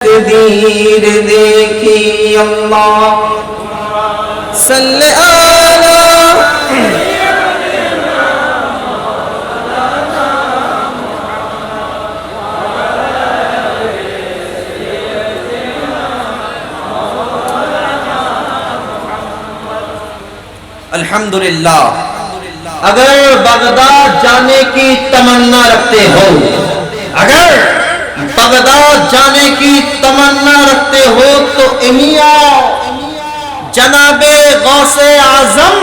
تقدیر دیکھی اللہ صلی الحمدللہ۔ اگر بغداد جانے کی تمنا رکھتے ہو، اگر بغداد جانے کی تمنا رکھتے ہو تو انہی آؤ، جناب غوث اعظم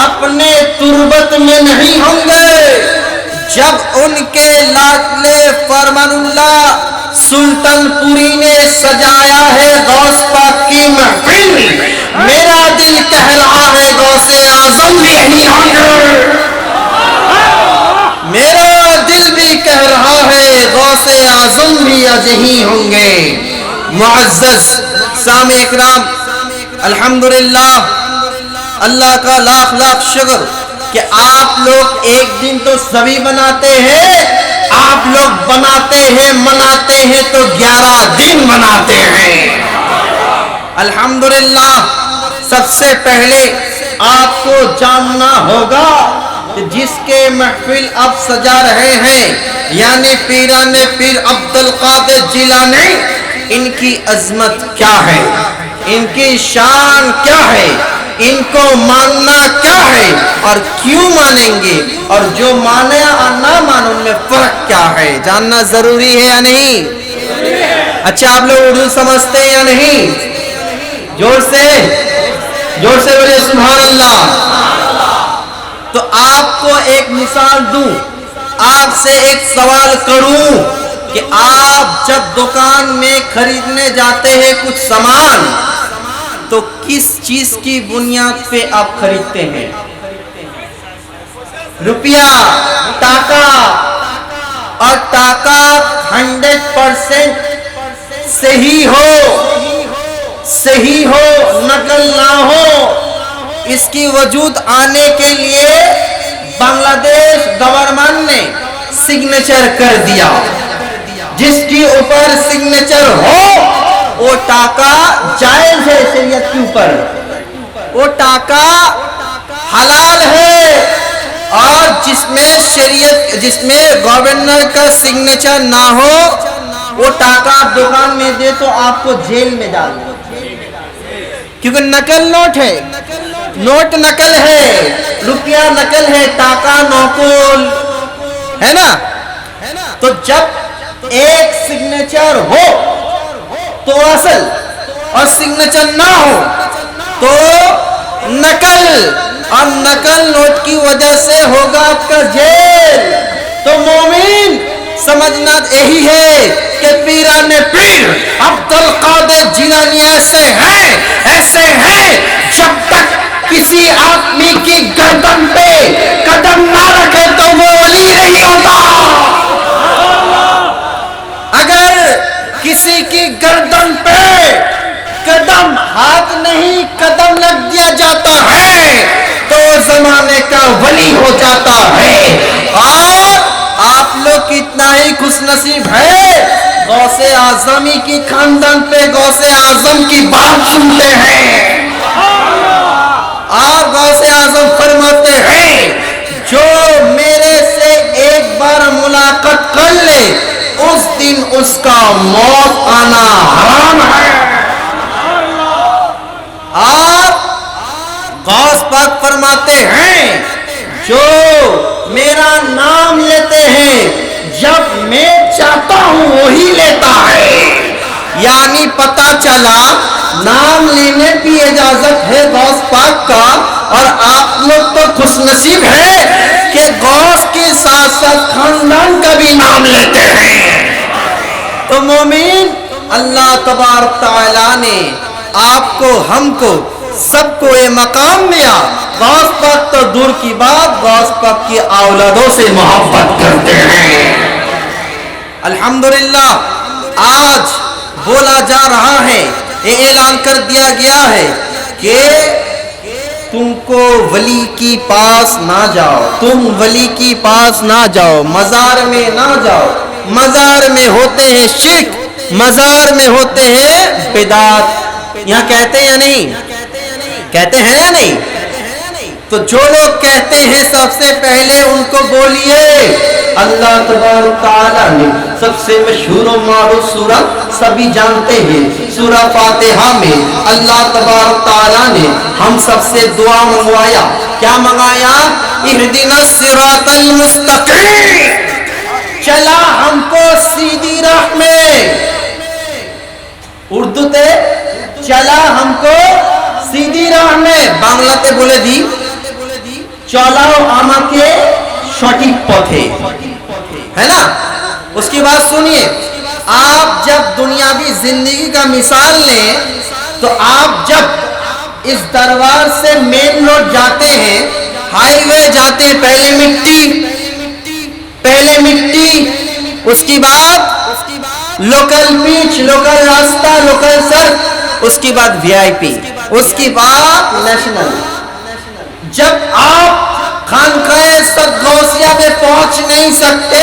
اپنے تربت میں نہیں ہوں گے جب ان کے لاڈلے فرمان اللہ سلطان پوری نے سجایا ہے غوث پاک کی محفل، میرا دل کہہ رہا ہے غوث اعظم بھی یہی ہوں گے، میرا دل بھی کہہ رہا ہے غوث اعظم بھی یہی ہوں گے۔ معزز سامع اکرام، الحمدللہ، اللہ کا لاکھ لاکھ شکر کہ آپ لوگ ایک دن تو سبھی بناتے ہیں، آپ لوگ بناتے ہیں مناتے ہیں تو 11 دن مناتے ہیں۔ الحمدللہ، سب سے پہلے آپ کو جاننا ہوگا کہ جس کے محفل آپ سجا رہے ہیں یعنی پیران پیر عبدالقادر جیلانی، ان کی عظمت کیا ہے، ان کی شان کیا ہے، ان کو ماننا کیا ہے اور کیوں مانیں گے، اور جو مانے اور نہ مانے ان میں فرق کیا ہے، جاننا ضروری ہے یا نہیں؟ اچھا، آپ لوگ اردو سمجھتے ہیں یا نہیں؟ زور سے بولے سبحان اللہ۔ تو آپ کو ایک مثال دوں، آپ سے ایک سوال کروں کہ آپ جب دکان میں خریدنے جاتے ہیں کچھ سامان تو کس چیز کی بنیاد پہ آپ خریدتے ہیں؟ روپیہ، ٹاکا، اور ٹاکا 100% صحیح ہو، نقل نہ ہو، اس کی وجود آنے کے لیے بنگلہ دیش گورنمنٹ نے سگنیچر کر دیا، جس کی اوپر سگنیچر ہو وہ ٹاکا جائز ہے شریعت کے اوپر، وہ ٹاکا حلال ہے، اور جس میں گورنر کا سگنیچر نہ ہو وہ ٹاکا دکان میں دے تو آپ کو جیل میں ڈال دیں، کیونکہ نقل نوٹ ہے، نوٹ نقل ہے، روپیہ نقل ہے، ٹاکا نقل ہے نا۔ تو جب ایک سگنیچر ہو تو اصل، اور سگنیچر نہ ہو تو نقل، اور نقل نوٹ کی وجہ سے ہوگا آپ کا جیل۔ تو مومن سمجھنا یہی ہے کہ پیران پیر عبدالقادر جیلانی ایسے ہیں جب تک کسی آدمی کی گردن پہ قدم نہ رکھے تو وہ ولی نہیں ہوتا، اگر کسی کی گردن پہ قدم، ہاتھ نہیں قدم رکھ دیا جاتا ہے تو زمانے کا ولی ہو جاتا ہے۔ اور آپ لوگ کتنا ہی خوش نصیب ہے، غوث اعظمی کی خاندان پہ غوث اعظم کی بات سنتے ہیں، اور غوث اعظم فرماتے ہیں جو میرے سے ایک بار ملاقات کر لے اس دن اس کا موت آنا حرام ہے۔ اور غوث پاک فرماتے ہیں جو میرا نام لیتے ہیں جب میں چاہتا ہوں وہی لیتا ہے، یعنی پتہ چلا نام لینے کی اجازت ہے غوث پاک کا، اور آپ لوگ تو خوش نصیب ہے کہ غوث کے ساتھ ساتھ خاندان کا بھی نام لیتے ہیں۔ تو مومن، اللہ تبارک تعالیٰ نے آپ کو، ہم کو، سب کو یہ مقام دیا، غوث پاک تو دور کی بات، غوث پاک کی اولادوں سے محبت کرتے ہیں۔ الحمدللہ، آج بولا جا رہا ہے، یہ اعلان کر دیا گیا ہے کہ تم کو ولی کی پاس نہ جاؤ، تم ولی کی پاس نہ جاؤ، مزار میں نہ جاؤ، مزار میں ہوتے ہیں شرک، مزار میں ہوتے ہیں بدعت. یہاں کہتے ہیں یا نہیں؟ کہتے ہیں یا نہیں؟ تو جو لوگ کہتے ہیں سب سے پہلے ان کو بولیے اللہ تبارک تعالیٰ نے سب سے مشہور و معروف سورہ سبھی جانتے ہیں سورہ فاتحہ میں اللہ تبارک تعالیٰ نے ہم سب سے دعا منگوایا. کیا منگایا؟ اہدنا الصراط المستقیم. چلا ہم کو سیدھی راہ میں. اردو تے چلا ہم کو سیدھی راہ میں. বাংলাতে বলে দি চলাও আমাকে সঠিক পথে. ہے نا؟ اس کی بات سنیے. آپ جب دنیاوی زندگی کا مثال لیں تو آپ جب اس دربار سے مین روڈ جاتے ہیں, ہائی وے جاتے ہیں, پہلے مٹی, اس کی بعد لوکل پیچ, لوکل راستہ, لوکل سڑک, اس کی بعد وی آئی پی, اس کی بعد نیشنل. جب آپ خانقاہ غوثیہ پہ پہنچ نہیں سکتے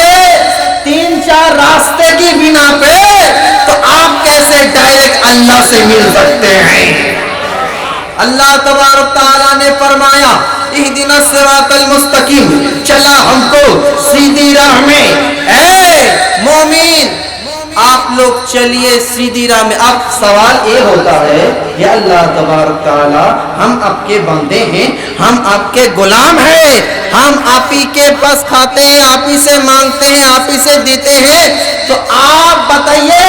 3-4 راستے کی بنا پہ, تو آپ کیسے ڈائریکٹ اللہ سے مل سکتے ہیں؟ اللہ تبارک تعالیٰ نے فرمایا اہدنا الصراط المستقیم, چلا ہم کو سیدھی راہ میں. اے مومن آپ لوگ چلیے سیدھی راہ میں. اب سوال یہ ہوتا ہے یا اللہ تبارک تعالیٰ ہم آپ کے بندے ہیں, ہم آپ کے غلام ہیں, ہم آپ ہی کے پاس کھاتے ہیں, آپ ہی سے مانگتے ہیں, آپ ہی سے دیتے ہیں, تو آپ بتائیے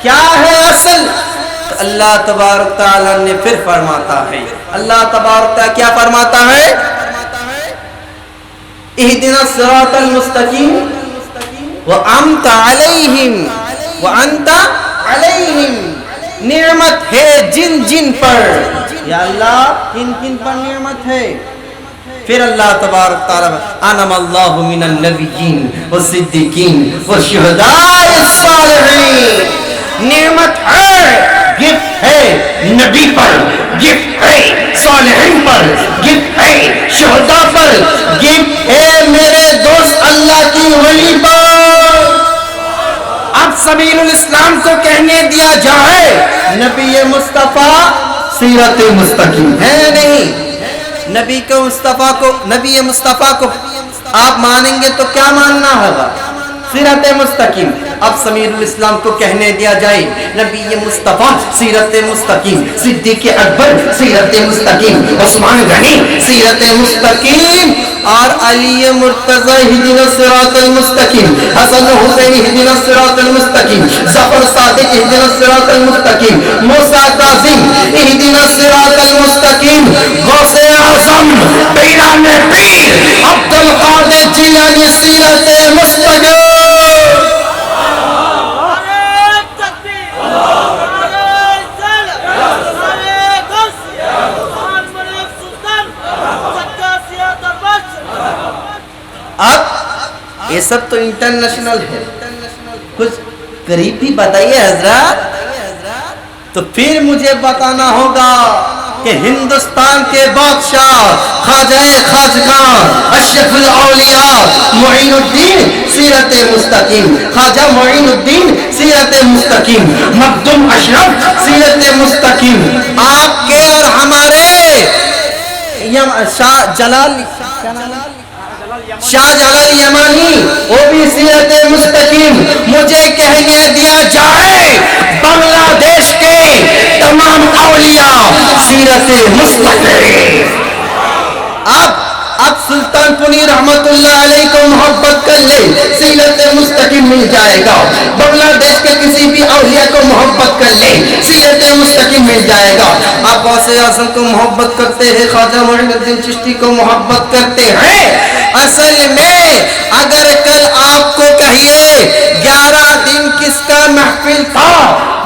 کیا ہے اصل؟ اللہ تبارک تعالیٰ نے پھر فرماتا ہے, اللہ تبارک تعالیٰ کیا فرماتا ہے؟ اہدنا الصراط المستقیم وَأَنْتَ عَلَيْهِمْ. نعمت ہے جن جن پر, یا اللہ کن کن پر نعمت ہے؟ پھر اللہ تبارک تعالیٰ انعم اللہ من النبیین والصدیقین والشہداء الصالحین. نعمت ہے, گفٹ ہے نبی پر, گفٹ ہے صالحین پر, گفٹ ہے شہداء پر, گفٹ ہے میرے دوست اللہ کی ولی پر. اب سبیل الاسلام کو کہنے دیا جائے نبی مصطفیٰ سیرت مستقیم ہے نہیں؟ نبی مصطفیٰ کو آپ مانیں گے تو کیا ماننا ہوگا؟ سیرت مستقیم. اب سمیر الاسلام کو کہنے دیا جائے نبی مصطفیٰ سیرت مستقیم, صدیق اکبر سیرت مستقیم, عثمان غنی سیرت مستقیم, اور علی مرتضی اہدنا الصراط المستقیم, حسن حسین اہدنا الصراط المستقیم, ظفر صادق اہدنا الصراط المستقیم, موسیٰ کاظم اہدنا الصراط المستقیم, غوث اعظم پیران پیر عبد القادر جیلانی سیرت مستقیم. اب یہ سب تو انٹرنیشنل ہے, کچھ قریب بھی بتائیے حضرات. تو پھر مجھے بتانا ہوگا کہ ہندوستان کے بادشاہ خواجہ خواجگان اشرف الاولیاء معین الدین سیرت مستقیم, خواجہ معین الدین سیرت مستقیم, مخدوم اشرف سیرت مستقیم. آپ کے اور ہمارے شاہ جلال یمانی وہ بھی سیرت مستقیم. مجھے کہنے دیا جائے بنگلہ دیش کے تمام اولیاء سیرت مستقیم. اب سلطان پوری رحمت اللہ علیہ کو محبت کر لے سیرت مستقیم مل جائے گا. بنگلہ دیش کے کسی بھی اولیاء کو محبت کر لے سیرت مستقیم مل جائے گا. آپ غوث اعظم کو محبت کرتے ہیں, خواجہ معین الدین چشتی کو محبت کرتے ہیں. اصل میں اگر کل آپ کو کہیے 11 دن کس کا محفل تھا,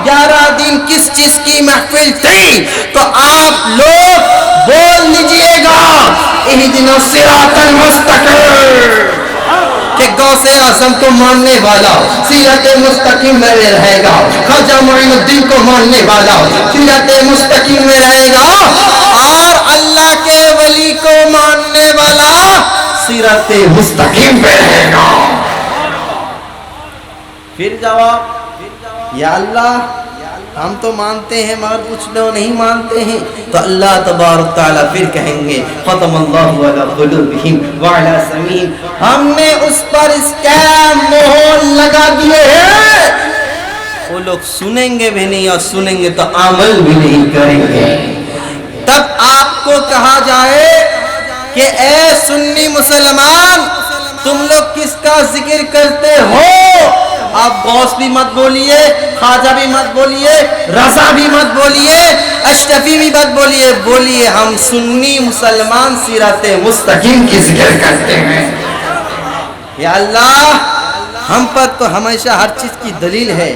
11 دن کس چیز کی محفل تھی, تو آپ لوگ بول لیجئے گا اہدنا الصراط المستقیم, کہ غوث اعظم کو ماننے والا سیرت مستقیم میں رہے گا, خواجہ معین الدین کو ماننے والا سیرت مستقیم میں رہے گا, اور اللہ کے ولی کو ماننے والا سیرت مستقیم پہ رہے گا. پھر جواب یا اللہ ہم تو مانتے ہیں مگر کچھ لوگ نہیں مانتے ہیں. تو اللہ تبارک تعالیٰ پھر کہیں گے ختم اللہ علی قلوبہم وعلی سمعہم، ہم نے اس پر اسکیم مہر لگا دیے ہیں، وہ لوگ سنیں گے بھی نہیں اور سنیں گے تو عمل بھی نہیں کریں گے. تب آپ کو کہا جائے کہ اے سنی مسلمان تم لوگ کس کا ذکر کرتے ہو؟ آپ غوث بھی مت بولیے، خواجہ بھی مت بولیے، رضا بھی مت بولیے، اشرفی بھی مت بولیے، بولیے ہم سنی مسلمان سیرت مستقیم کی ذکر کرتے ہیں. یا اللہ ہم پر تو ہمیشہ ہر چیز کی دلیل ہے،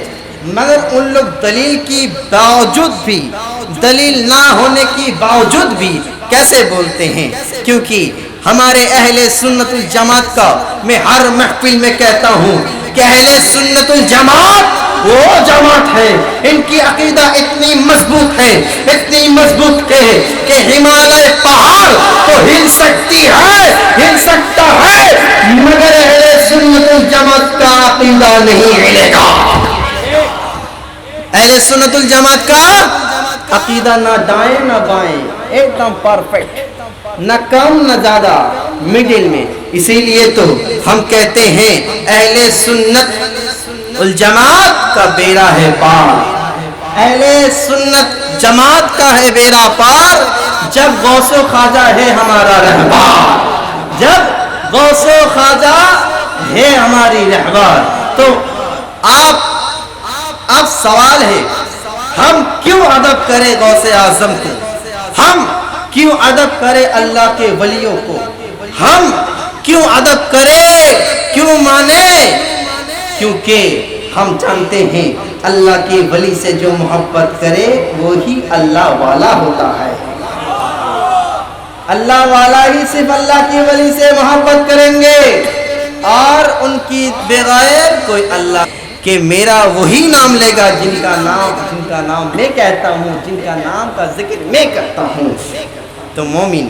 مگر ان لوگ دلیل کی باوجود بھی، دلیل نہ ہونے کی باوجود بھی کیسے بولتے ہیں؟ کیونکہ ہمارے اہل سنت الجماعت کا میں ہر محفل میں کہتا ہوں کہ اہل سنت الجماعت وہ جماعت ہے، ان کی عقیدہ اتنی مضبوط ہے، اتنی مضبوط ہے کہ ہمالیہ پہاڑ تو ہل سکتی ہے، ہل سکتا ہے، مگر اہل سنت الجماعت کا عقیدہ نہیں ہلے گا. اہل سنت الجماعت کا عقیدہ نہ دائیں نہ بائیں، ایک دم پرفیکٹ، نہ کم نہ زیادہ، مڈل میں. اسی لیے تو ہم کہتے ہیں اہل سنت الجماعت کا بیڑا ہے پار، اہل سنت جماعت کا ہے بیڑا پار جب غوث و خواجہ ہے ہمارا رہبر، جب غوث و خواجہ ہے ہماری رہبر. تو اب سوال ہے ہم کیوں ادب کریں غوث اعظم کو، ہم کیوں ادب کریں اللہ کے ولیوں کو، ہم کیوں ادب کریں، کیوں مانیں؟ کیونکہ ہم جانتے ہیں اللہ کے ولی سے جو محبت کرے وہی اللہ والا ہوتا ہے. اللہ والا ہی صرف اللہ کے ولی سے محبت کریں گے، اور ان کی بغیر کوئی اللہ کہ میرا وہی نام لے گا جن کا نام میں کہتا ہوں، جن کا نام کا ذکر میں کرتا ہوں. تو مومن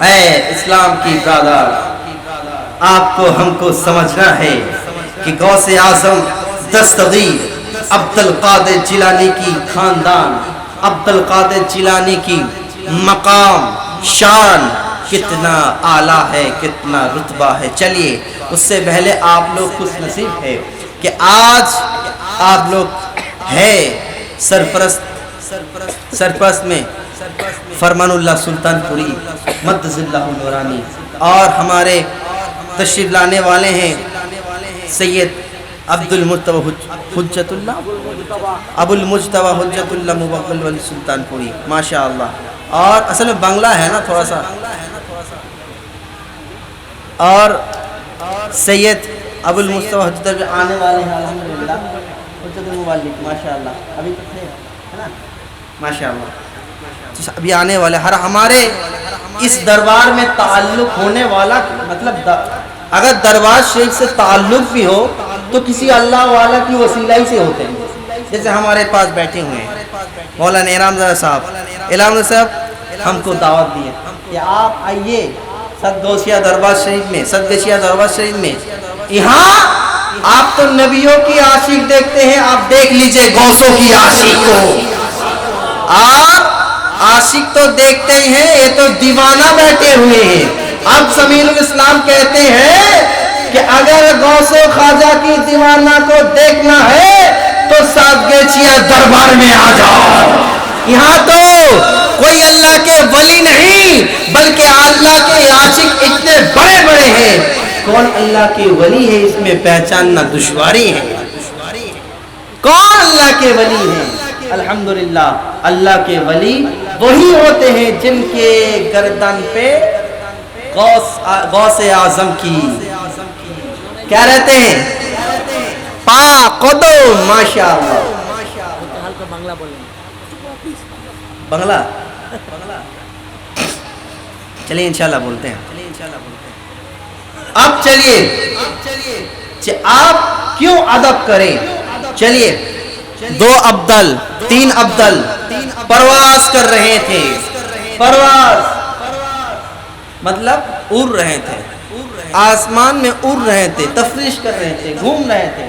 اے اسلام کی برادر، آپ کو ہم کو سمجھنا ہے کہ غوث اعظم دستگیر عبد القادر جیلانی کی خاندان، عبد القادر جیلانی کی مقام شان کتنا اعلیٰ ہے، کتنا رتبہ ہے. چلیے اس سے پہلے آپ لوگ خوش نصیب ہے کہ آج آپ لوگ ہے سرپرست میں فرمان اللہ سلطان پوری مدظ اللہ نورانی، اور ہمارے تشریف لانے والے ہیں سید عبد المجتبی حجت اللہ، ابو المجتبی حجت اللہ مبقل ولی سلطان پوری، ماشاء اللہ. اور اصل میں بنگلہ ہے نا تھوڑا سا. اور سید ابو المجتبی حجت اللہ آنے والے ہیں الحمدللہ، حجت المبلغ ماشاء اللہ، ابھی تک ہے نا ماشاء اللہ، ابھی آنے والے. ہر ہمارے اس دربار میں تعلق ہونے والا، مطلب اگر دربار شریف سے تعلق بھی ہو تو کسی اللہ والا کی وسیلہ ہی سے ہوتے ہیں. جیسے ہمارے پاس بیٹھے ہوئے ہیں مولانا احرام صاحب ہم کو دعوت دی ہے کہ آپ آئیے صدگوشیہ دربار شریف میں. یہاں آپ تو نبیوں کی عاشق دیکھتے ہیں، آپ دیکھ لیجئے غوثوں کی عاشق کو. آپ عاشق تو دیکھتے ہی ہیں، یہ تو دیوانہ بیٹھے ہوئے ہیں. اب ضمیر الاسلام کہتے ہیں کہ اگر غوث و خواجہ کی دیوانہ کو دیکھنا ہے تو سادگیچیا دربار میں آ جاؤ. یہاں تو کوئی اللہ کے ولی نہیں بلکہ اللہ کے عاشق اتنے بڑے بڑے ہیں. کون اللہ کے ولی ہے اس میں پہچاننا دشواری ہے. کون اللہ کے ولی ہے؟ الحمدللہ اللہ کے ولی وہی ہوتے ہیں جن کے گردن پہ غوث اعظم کی کیا رہتے ہیں؟ پا قدم. ماشاء اللہ. بنگلہ چلیے انشاءاللہ بولتے ہیں. اب چلیے آپ کیوں ادب کریں. چلیے 2 ابدل 3 ابدل پرواز کر رہے تھے. پرواز مطلب اڑ رہے تھے، آسمان میں اڑ رہے تھے، تفریش کر رہے تھے، گھوم رہے تھے.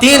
3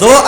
2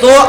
2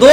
2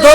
2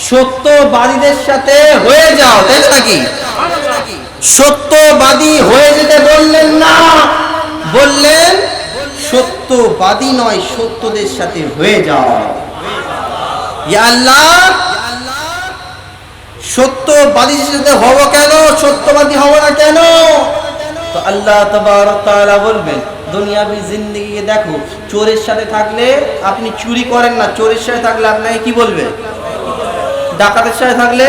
সত্যবাদীদের সাথে হয়ে যাও, তাই নাকি? সত্যবাদী হয়ে যেতে বললেন না, বললেন সত্যবাদী নয়, সত্যদের সাথে হয়ে যাও। ইয়া আল্লাহ, সত্যবাদীর সাথে হব কেন, সত্যবাদী হব না কেন? তো আল্লাহ তাবারক তাআলা বলবেন, দুনিয়াবি জিন্দেগিকে দেখো, চোরের সাথে থাকলে আপনি চুরি করেন না, চোরের সাথে থাকলে আপনাকে কি বলবে? ডাকাতের সাথে থাকলে,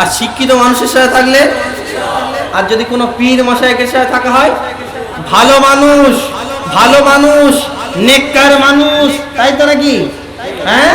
আর শিক্ষিত মানুষের সাথে থাকলে, আর যদি কোনো পীর মশাইকের সাথে থাকা হয়, ভালো মানুষ, ভালো মানুষ, নেককার মানুষ, তাই তো নাকি? হ্যাঁ।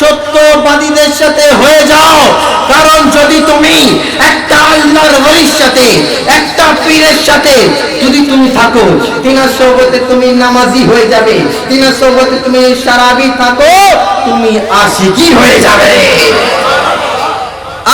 সত্যবাদীদের সাথে হয়ে যাও। কারণ যদি তুমি একটা আল্লাহর ওলির সাথে, একটা পীরের সাথে যদি তুমি থাকো, তিনার সোহবতে তুমি নামাজি হয়ে যাবে, তিনার সোহবতে তুমি শরাবি থাকো, তুমি আশিকি হয়ে যাবে।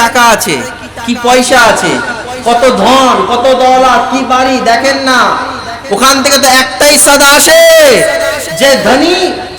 টাকা আছে, কি পয়সা আছে, কত ধন, কত দৌলত, কি বাড়ি, দেখেন না। ওখান থেকে তো একটাই সাদা আসে যে ধনী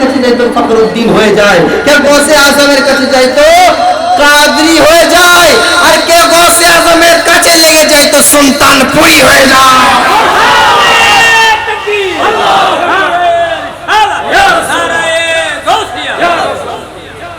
কাছে যায় তো ফখরুদ্দিন হয়ে যায়, কে গৌসে আজমের কাছে যায় তো কাদরি হয়ে যায়, আর কে গৌসে আজমের কাছে লেগে যায় তো সুলতানপুরি হয়ে যায়।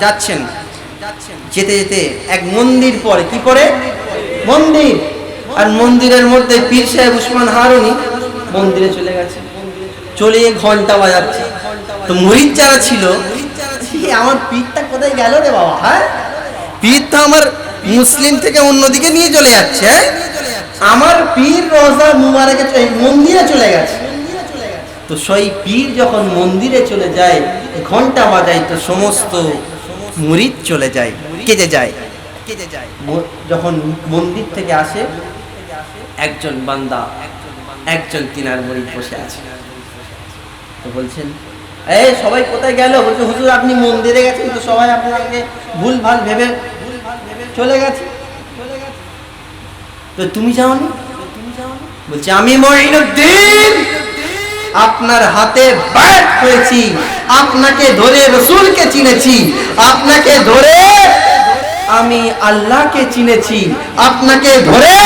যাচ্ছেন, যেতে যেতে এক মন্দির পড়ে, কি পড়ে? মন্দির। আর মন্দিরের মধ্যে পীর সাহেব উসমান হারুনি মন্দিরে চলে গেছে, চলে ঘন্টা বাজাচ্ছে। তো মুরিদ যারা ছিল, আমার পীরটা কোথায় গেল রে বাবা? হ্যাঁ, পীর তো আমার মুসলিম থেকে অন্যদিকে নিয়ে চলে যাচ্ছে, হ্যাঁ, আমার পীর রোজা মুবারকে মন্দিরে চলে গেছে। তো সেই পীর যখন মন্দিরে চলে যায়, ঘন্টা বাজায়, তো সমস্ত মুরিদ চলে যায়, কেঁদে যায়। যখন মন্দির থেকে আসে, একজন বান্দা, একজন তিনার মুরিদ বসে আছে। তো বলছেন, এই সবাই কোথায় গেল? বলছে, হুজুর আপনি মন্দিরে গেছেন, তো সবাই আপনাকে ভুল ভাল ভেবে চলে গেছে, তো তুমি যাওনি? বলছে, আমি মঈনুদ্দিন আপনার হাতে বায়াত হয়েছি, আপনাকে ধরে রাসূলকে চিনেছি, আপনাকে ধরে আমি আল্লাহকে চিনেছি, আপনাকে ধরে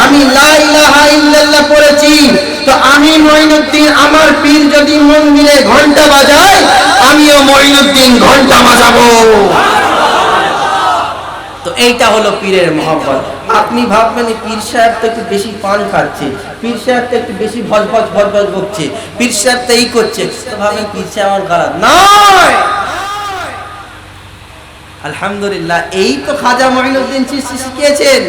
আমি লা ইলাহা ইল্লাল্লাহ পড়েছি, তো আমি মঈনুদ্দিন আমার পীর যদি মন্দিরে ঘন্টা বাজায়, আমিও মঈনুদ্দিন ঘন্টা বাজাবো। তো এইটা হলো পীরের মহব্বত। আপনি ভাববেন পীর সাহেব তো একটু বেশি পান খাচ্ছে, পীর সাহেব তো একটু বেশি ভজ বকছে, পীর সাহেব তো এই করছে, তো ভাবেন পীর সাহেব আমার গালাত নয়। আলহামদুলিল্লাহ, এই তো খাজা মঈনুদ্দিন চিশতি শিখিয়েছেন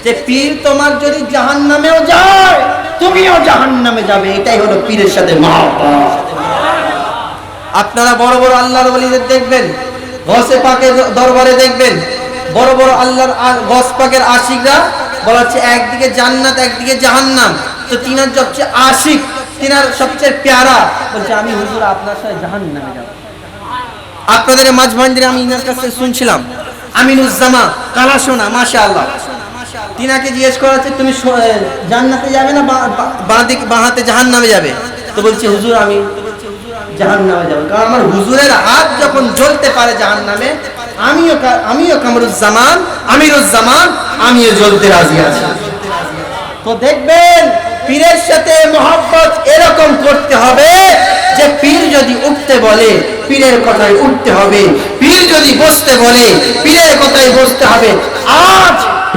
যে পীর তোমার যদি জাহান্নামেও যায়, তুমিও জাহান্নামে যাবে। এটাই হলো পীরের সাথে মহব্বত। আপনারা বড় বড় আল্লাহর ওলিদের দেখবেন, গৌসে পাকের দরবারে দেখবেন, বড় বড় আল্লাহর গৌস পাকের আশিকরা বলা হচ্ছে একদিকে জান্নাত একদিকে জাহান্নাম, তো তিনার সবচেয়ে আশিক, তিনার সবচেয়ে প্যারা বলছে আমি হুজুর আপনার সাথে জাহান্নামে যাব। আপনাদের মাঝভান্ডিরে আমি ইনার কাছে শুনছিলাম, আমিনুজ্জামা কালাসোনা, মাশাআল্লাহ, তিনাকে জিজ্ঞেস করা হচ্ছে তুমি জান্নাতে যাবে না বাঁ হাতে জাহান্নামে যাবে? তো বলছে হুজুর আমি জাহান্নামে যাব, কারণ আমার হুজুরের হাত যখন জ্বলতে পারে জাহান্নামে, আমিও কামরুজ্জামান আমিরুজ্জামান আমিও জ্বলতে রাজি আছি। তো দেখবেন পীরের সাথে মহব্বত এরকম করতে হবে যে পীর যদি উঠতে বলে পীরের কথায় উঠতে হবে, পীর যদি বসতে বলে পীরের কথায় বসতে হবে। আজ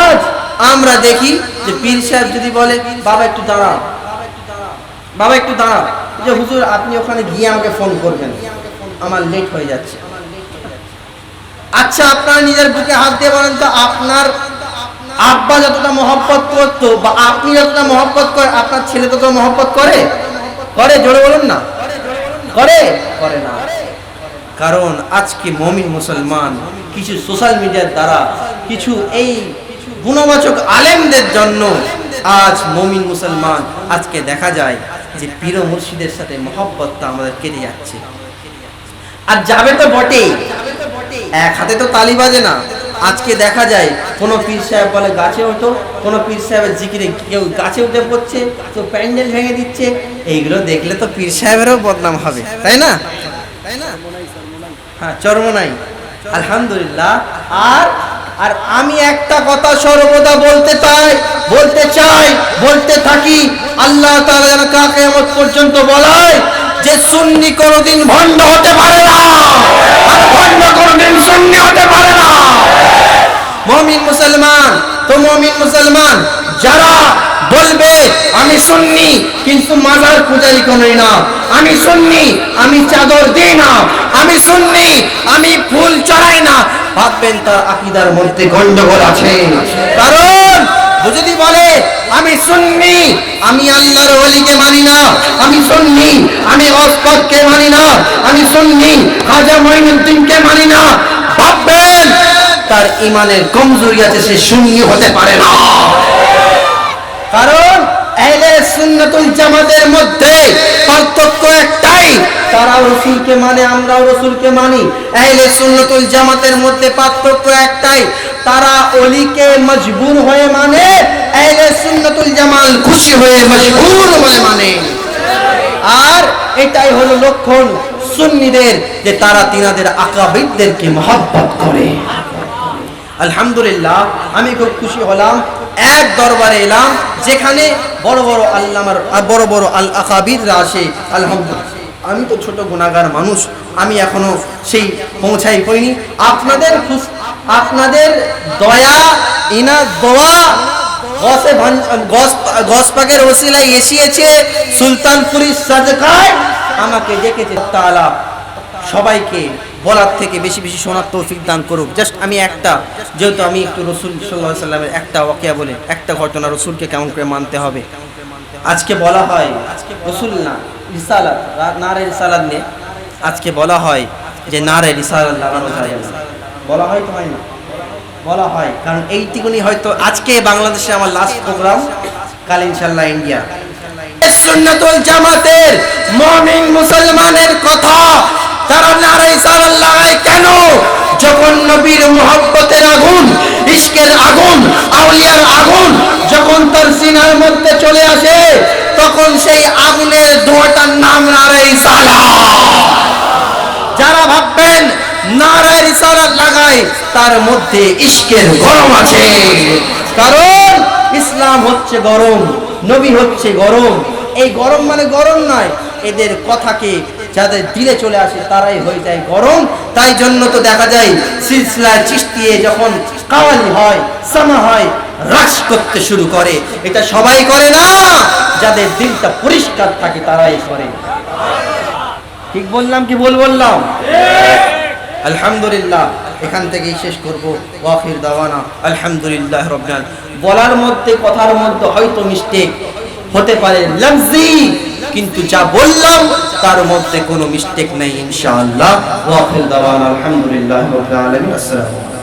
আজ আমরা দেখি যে পীর সাহেব যদি বলে বাবা একটু দাঁড়াও, বাবা একটু দাঁড়াও, যে হুজুর আপনি ওখানে গিয়ে আমাকে ফোন করবেন, আমার লেট হয়ে যাচ্ছে। আচ্ছা আপনারা নিজের বুকে হাত দিয়ে বলেন তো, আপনার আব্বা যতটা মহব্বত করতো বা আপনি যতটা মহব্বত করে আপনার ছেলে ততটা মহব্বত করে? করে? জোরে বলুন না। করে? করে না। কারণ আজকে মুমিন মুসলমান কিছু সোশ্যাল মিডিয়ার দ্বারা, কিছু এই গুণবাচক আলেমদের জন্য আজ মুমিন মুসলমান আজকে দেখা যায় যে পীর ও মুর্শিদের সাথে মহব্বতটা আমাদের কেটে যাচ্ছে। আর যাবে তো বটে, এক হাতে তো তালি বাজে না। আজকে দেখা যায় কোন পীর সাহেব বলে গাছে ওঠো, কোন পীর সাহেবের জিকিরে কেউ গাছে উঠে পড়ছে, তো প্যান্ডেল ভেঙে দিচ্ছে। এইগুলো দেখলে তো পীর সাহেবেরও বদনাম হবে, তাই না? হ্যাঁ, চরমনাই। আলহামদুলিল্লাহ। আর আমি একটা কথা সর্বদা বলতে চাই, বলতে থাকি, আল্লাহ তাআলা যেন কিয়ামত পর্যন্ত বলায় যে সুন্নি কোনদিন ভণ্ড হতে পারে না, আর ভণ্ড কোনদিন সুন্নি হতে পারে না। মুমিন মুসলমান যারা বলবে আমি সুন্নি কিন্তু মাজার পূজারি করি না, আমি সুন্নি আমি চাদর দিই না, আমি সুন্নি আমি ফুল চড়াই না, ভাববেন তার আকীদার মধ্যে গন্ডগোল আছে। কারণ যদি বলে আমি সুন্নি আমি আল্লাহর ওলিকে মানি না, আমি সুন্নি আমি গৌসকে মানি না, আমি সুন্নি খাজা মঈনুদ্দিনকে মানি না, ভাববেন তার ঈমানের কমজোরি আছে, সে সুন্নি হতে পারে না। কারণ আহলে সুন্নাতুল জামাতের মধ্যে পার্থক্য একটাই, তারাও রাসূলকে মানে আমরাও রাসূলকে মানি। আহলে সুন্নাতুল জামাতের মধ্যে পার্থক্য একটাই, তারা ওলিকে মজবুর হয়ে মানে, আহলে সুন্নাতুল জামাত খুশি হয়ে মজবুর হয়ে মানে। আর এটাই হলো লক্ষণ সুন্নিদের, যে তারা তিনাদের আকাবিরদেরকে মহব্বত করে। আলহামদুলিল্লাহ, আমি খুব খুশি হলাম, এক দরবারে এলাম যেখানে বড় বড় আল্লামার বড় বড় আল আকাবিররা আসে। আলহামদুলিল্লাহ, আমি তো ছোট গুনাহগার মানুষ, আমি এখনো সেই পৌঁছাই পাইনি। আপনাদের দয়া, ইনা দোয়া গৌস পাকের ওসিলায় এসিয়েছে, সুলতানপুরি সাদকায় আমাকে ডেকেছে। তাআলা সবাইকে বলার থেকে বেশি বেশি শোনার তৌফিক দান করুক। জাস্ট আমি একটা, যেহেতু আমি একটু রসুল সাল্লাল্লাহু আলাইহি সাল্লামের একটা ওয়াকিয়া বলে, একটা ঘটনা, রসুলকে কেমন করে মানতে হবে। আজকে বলা হয় রসুল না রিসালাত, নারে রিসালাত নিয়ে আজকে বলা হয় যে নারে রিসালাত লাগানো যায় না, বলা হয় তো হয় না? বলা হয়, কারণ এইটুকুনি হয়তো আজকে বাংলাদেশে আমার লাস্ট প্রোগ্রাম, কাল ইনশাআল্লাহ ইন্ডিয়া। সুন্নাতুল জামাতের মুমিন মুসলমানের কথা তারা নারে রিসালাত লাগায় কেন? যখন নবীর মুহাব্বতের আগুন, ইশকের আগুন, আউলিয়ার আগুন যখন তার সিনার মধ্যে চলে আসে, তখন সেই আগুনের ধোঁয়াটার নাম নারে রিসালাত। যারা ভাববেন নারে রিসালাত লাগায়, তার মধ্যে ইশকের গরম আছে, কারণ ইসলাম হচ্ছে গরম, নবী হচ্ছে গরম। এই গরম মানে গরম নয়, এদের কথাকে যাদের দিলে চলে আসে তারাই হয়ে যায় গরম। তাই জন্য তো দেখা যায় সিলসিলা চিশতিয়ে যখন কাওয়ালি হয়, সামা হয়, রাশ করতে শুরু করে। এটা সবাই করে না, যাদের দিলটা পরিষ্কার থাকে তারাই করে। ঠিক বললাম কি ভুল বললাম? আলহামদুলিল্লাহ, এখান থেকেই শেষ করব। ওয়াখির দাওয়ানা আলহামদুলিল্লাহ রাব্বিল আলামিন। বলার মধ্যে, কথার মধ্যে হয়তো মিস্টেক হতে পারে লফজি, কিন্তু যা বললাম তার মধ্যে কোনো মিস্টেক নেই ইনশাআল্লাহ। ওয়াখির দাওয়ানা আলহামদুলিল্লাহ রাব্বিল আলামিন। আসসালামু আলাইকুম।